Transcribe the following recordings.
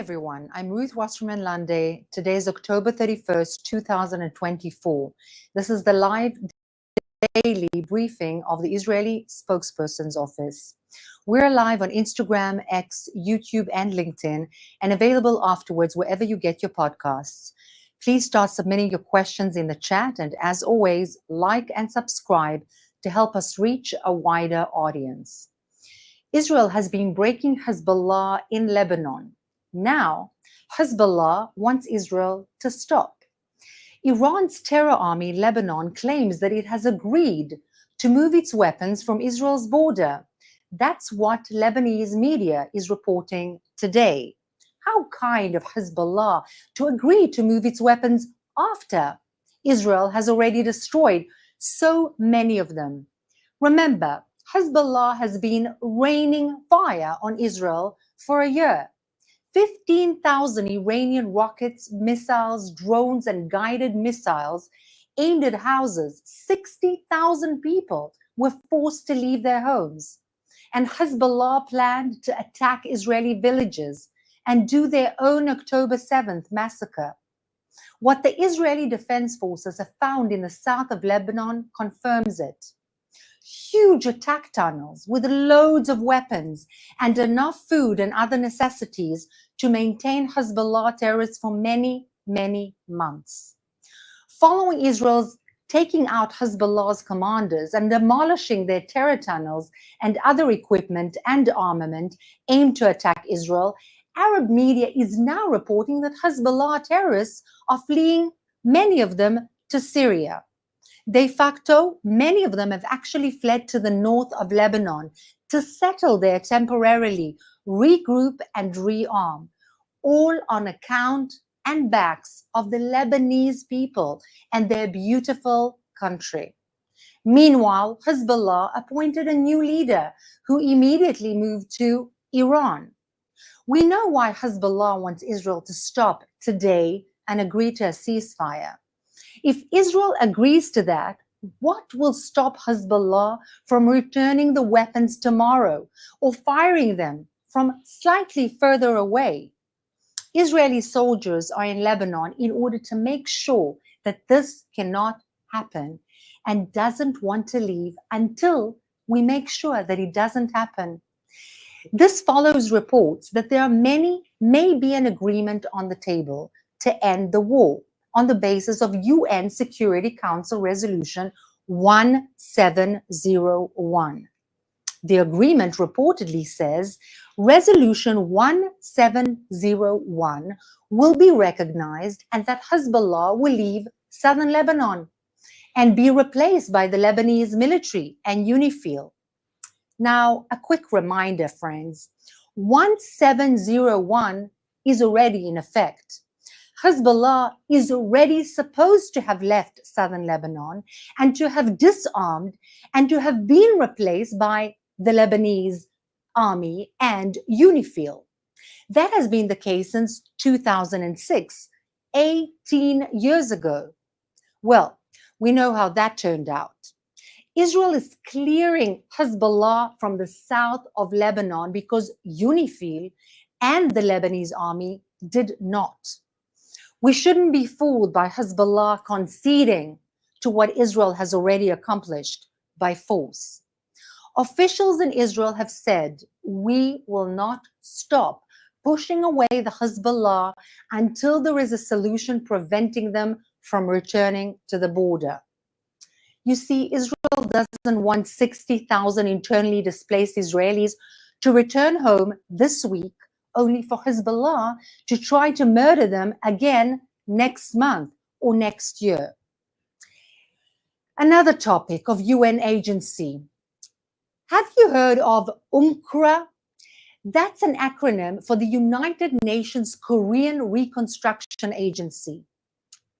everyone, I'm Ruth Wasserman Lande. Today is October 31st, 2024. This is the live daily briefing of the Israeli spokesperson's office. We're live on Instagram, X, YouTube, and LinkedIn, and available afterwards wherever you get your podcasts. Please start submitting your questions in the chat, and as always, like and subscribe to help us reach a wider audience. Israel has been breaking Hezbollah in Lebanon. Now, Hezbollah wants Israel to stop. Iran's terror army, Lebanon, claims that it has agreed to move its weapons from Israel's border. That's what Lebanese media is reporting today. How kind of Hezbollah to agree to move its weapons after Israel has already destroyed so many of them. Remember, Hezbollah has been raining fire on Israel for a year. 15,000 Iranian rockets, missiles, drones, and guided missiles aimed at houses. 60,000 people were forced to leave their homes. And Hezbollah planned to attack Israeli villages and do their own October 7th massacre. What the Israeli Defense Forces have found in the south of Lebanon confirms it. Huge attack tunnels with loads of weapons and enough food and other necessities to maintain Hezbollah terrorists for many, many months. Following Israel's taking out Hezbollah's commanders and demolishing their terror tunnels and other equipment and armament aimed to attack Israel, Arab media is now reporting that Hezbollah terrorists are fleeing, many of them, to Syria. De facto, many of them have actually fled to the north of Lebanon to settle there temporarily, regroup and rearm, all on account and backs of the Lebanese people and their beautiful country. Meanwhile, Hezbollah appointed a new leader who immediately moved to Iran. We know why Hezbollah wants Israel to stop today and agree to a ceasefire. If Israel agrees to that, what will stop Hezbollah from returning the weapons tomorrow or firing them from slightly further away? Israeli soldiers are in Lebanon in order to make sure that this cannot happen and doesn't want to leave until we make sure that it doesn't happen. This follows reports that there may be an agreement on the table to end the war on the basis of UN Security Council Resolution 1701. The agreement reportedly says Resolution 1701 will be recognized and that Hezbollah will leave southern Lebanon and be replaced by the Lebanese military and UNIFIL. Now, a quick reminder, friends, 1701 is already in effect. Hezbollah is already supposed to have left southern Lebanon and to have disarmed and to have been replaced by the Lebanese Army and UNIFIL. That has been the case since 2006, 18 years ago. Well, we know how that turned out. Israel is clearing Hezbollah from the south of Lebanon because UNIFIL and the Lebanese Army did not. We shouldn't be fooled by Hezbollah conceding to what Israel has already accomplished by force. Officials in Israel have said, we will not stop pushing away the Hezbollah until there is a solution preventing them from returning to the border. You see, Israel doesn't want 60,000 internally displaced Israelis to return home this week only for Hezbollah to try to murder them again next month or next year. Another topic of UN agency. Have you heard of UNRWA? That's an acronym for the United Nations Korean Reconstruction Agency.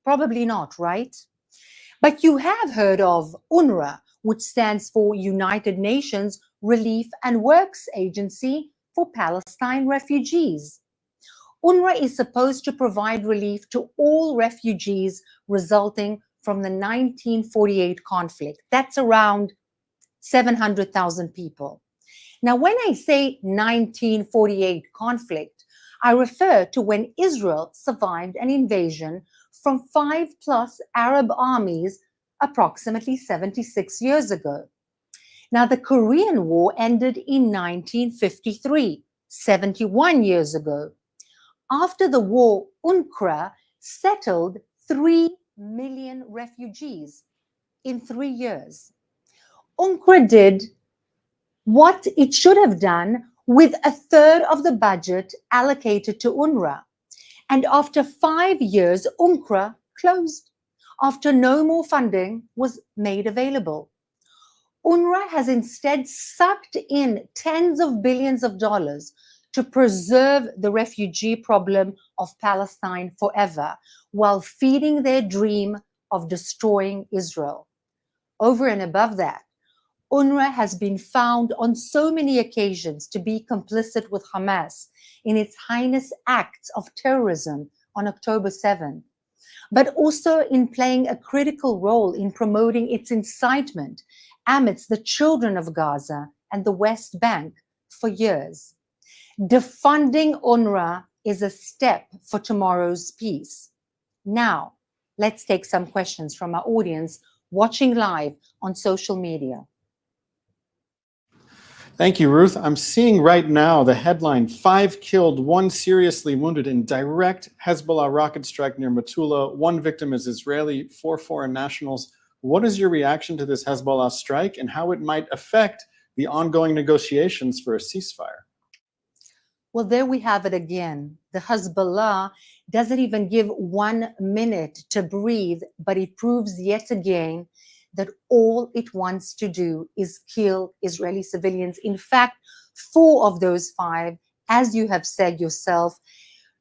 Probably not, right? But you have heard of UNRWA, which stands for United Nations Relief and Works Agency for Palestine refugees. UNRWA is supposed to provide relief to all refugees resulting from the 1948 conflict. That's around 700,000 people. Now, when I say 1948 conflict, I refer to when Israel survived an invasion from 5+ Arab armies approximately 76 years ago. Now, the Korean War ended in 1953, 71 years ago. After the war, UNRWA settled 3 million refugees in 3 years. UNRWA did what it should have done with a third of the budget allocated to UNRWA. And after 5 years, UNRWA closed after no more funding was made available. UNRWA has instead sucked in tens of billions of dollars to preserve the refugee problem of Palestine forever, while feeding their dream of destroying Israel. Over and above that, UNRWA has been found on so many occasions to be complicit with Hamas in its heinous acts of terrorism on October 7, but also in playing a critical role in promoting its incitement amidst the children of Gaza and the West Bank for years. Defunding UNRWA is a step for tomorrow's peace. Now, let's take some questions from our audience watching live on social media. Thank you, Ruth. I'm seeing right now the headline, 5 killed, 1 seriously wounded in direct Hezbollah rocket strike near Metula. 1 victim is Israeli, 4 foreign nationals. What is your reaction to this Hezbollah strike and how it might affect the ongoing negotiations for a ceasefire? Well, there we have it again. The Hezbollah doesn't even give 1 minute to breathe, but it proves yet again that all it wants to do is kill Israeli civilians. In fact, 4 of those 5, as you have said yourself,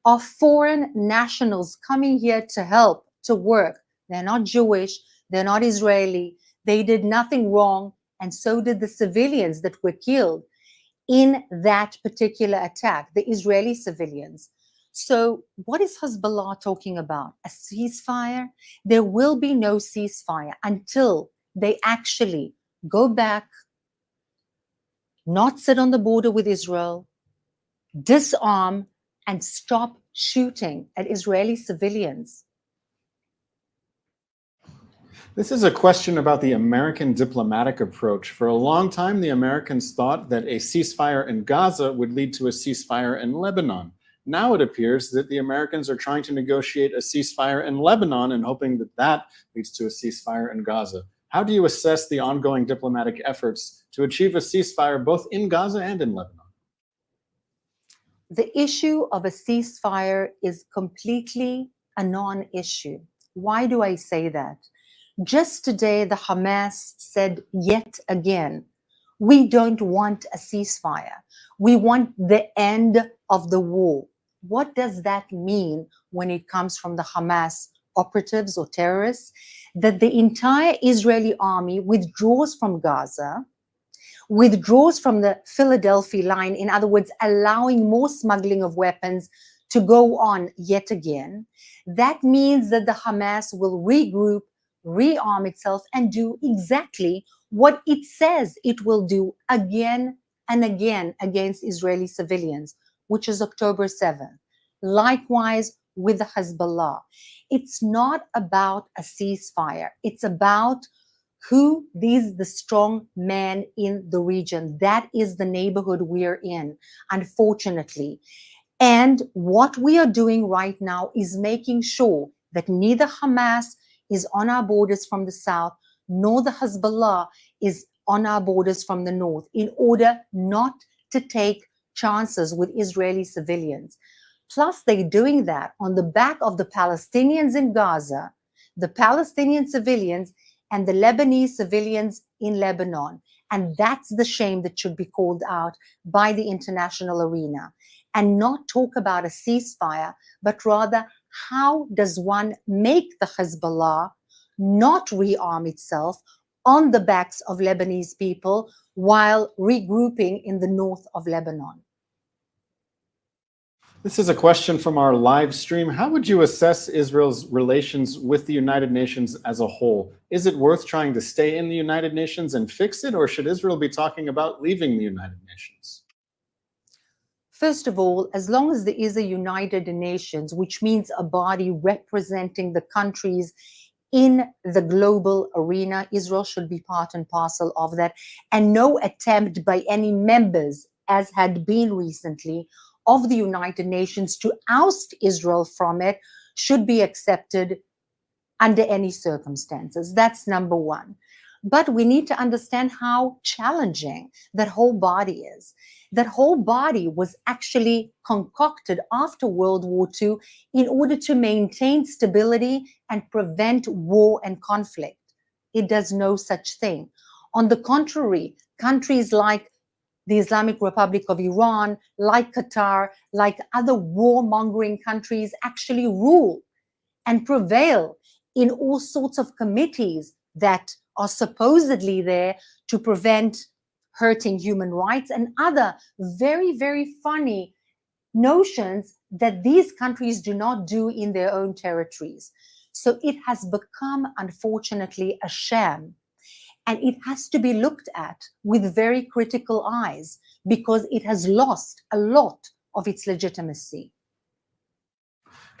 are foreign nationals coming here to help, to work. They're not Jewish, they're not Israeli, they did nothing wrong, and so did the civilians that were killed in that particular attack, the Israeli civilians. So what is Hezbollah talking about? A ceasefire? There will be no ceasefire until they actually go back, not sit on the border with Israel, disarm, and stop shooting at Israeli civilians. This is a question about the American diplomatic approach. For a long time, the Americans thought that a ceasefire in Gaza would lead to a ceasefire in Lebanon. Now it appears that the Americans are trying to negotiate a ceasefire in Lebanon and hoping that that leads to a ceasefire in Gaza. How do you assess the ongoing diplomatic efforts to achieve a ceasefire both in Gaza and in Lebanon? The issue of a ceasefire is completely a non-issue. Why do I say that? Just today, the Hamas said yet again, we don't want a ceasefire. We want the end of the war. What does that mean when it comes from the Hamas operatives or terrorists? That the entire Israeli army withdraws from Gaza, withdraws from the Philadelphia line, in other words, allowing more smuggling of weapons to go on yet again. That means that the Hamas will regroup, rearm itself, and do exactly what it says it will do again and again against Israeli civilians, which is October 7th. Likewise with the Hezbollah. It's not about a ceasefire. It's about who is the strong man in the region. That is the neighborhood we're in, unfortunately. And what we are doing right now is making sure that neither Hamas is on our borders from the south, nor the Hezbollah is on our borders from the north, in order not to take chances with Israeli civilians. Plus, they're doing that on the back of the Palestinians in Gaza, the Palestinian civilians, and the Lebanese civilians in Lebanon. And that's the shame that should be called out by the international arena. And not talk about a ceasefire, but rather, how does one make the Hezbollah not rearm itself on the backs of Lebanese people while regrouping in the north of Lebanon? This is a question from our live stream. How would you assess Israel's relations with the United Nations as a whole? Is it worth trying to stay in the United Nations and fix it, or should Israel be talking about leaving the United Nations? First of all, as long as there is a United Nations, which means a body representing the countries in the global arena, Israel should be part and parcel of that. And no attempt by any members, as had been recently, of the United Nations to oust Israel from it should be accepted under any circumstances. That's number one. But we need to understand how challenging that whole body is. That whole body was actually concocted after World War II in order to maintain stability and prevent war and conflict. It does no such thing. On the contrary, countries like the Islamic Republic of Iran, like Qatar, like other warmongering countries actually rule and prevail in all sorts of committees that are supposedly there to prevent hurting human rights and other very, very funny notions that these countries do not do in their own territories. So it has become, unfortunately, a sham. And it has to be looked at with very critical eyes because it has lost a lot of its legitimacy.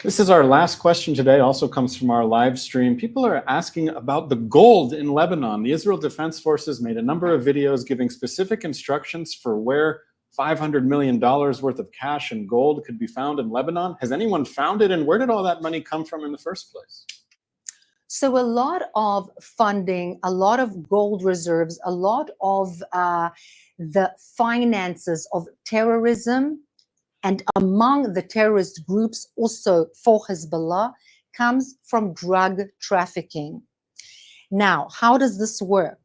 This is our last question today, also comes from our live stream. People are asking about the gold in Lebanon. The Israel Defense Forces made a number of videos giving specific instructions for where $500 million worth of cash and gold could be found in Lebanon. Has anyone found it, and where did all that money come from in the first place? So a lot of funding, a lot of gold reserves, a lot of the finances of terrorism, and among the terrorist groups also for Hezbollah, comes from drug trafficking. Now, how does this work?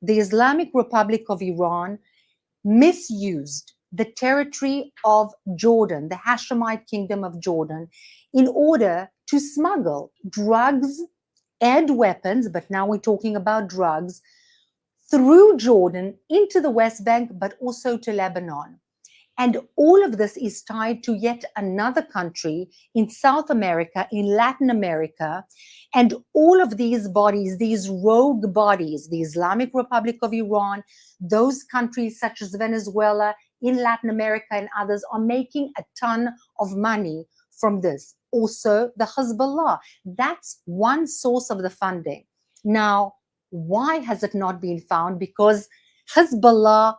The Islamic Republic of Iran misused the territory of Jordan, the Hashemite kingdom of Jordan, in order to smuggle drugs and weapons, but now we're talking about drugs, through Jordan into the West Bank, but also to Lebanon. And all of this is tied to yet another country in South America, in Latin America. And all of these bodies, these rogue bodies, the Islamic Republic of Iran, those countries such as Venezuela, in Latin America and others are making a ton of money from this. Also, the Hezbollah, that's one source of the funding. Now, why has it not been found? Because Hezbollah,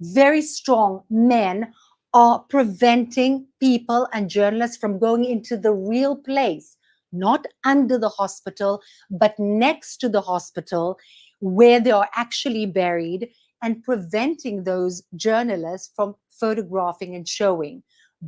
very strong men, are preventing people and journalists from going into the real place, not under the hospital, but next to the hospital where they are actually buried, and preventing those journalists from photographing and showing.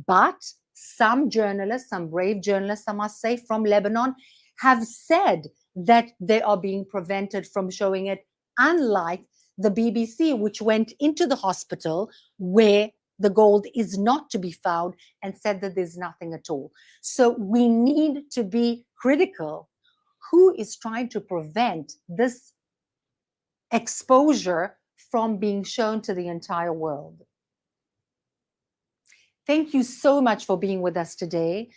But some journalists, some brave journalists, I must say, from Lebanon have said that they are being prevented from showing it, unlike the BBC, which went into the hospital where the gold is not to be found and said that there's nothing at all. So we need to be critical. Who is trying to prevent this exposure from being shown to the entire world? Thank you so much for being with us today.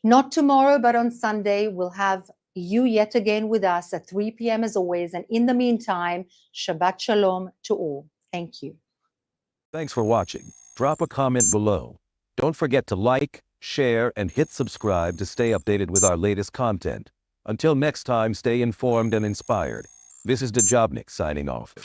Not tomorrow, but on Sunday, we'll have you yet again with us at 3 p.m. as always. And in the meantime, Shabbat Shalom to all. Thank you. Thanks for watching. Drop a comment below. Don't forget to like, share, and hit subscribe to stay updated with our latest content. Until next time, stay informed and inspired. This is DaJobnik signing off.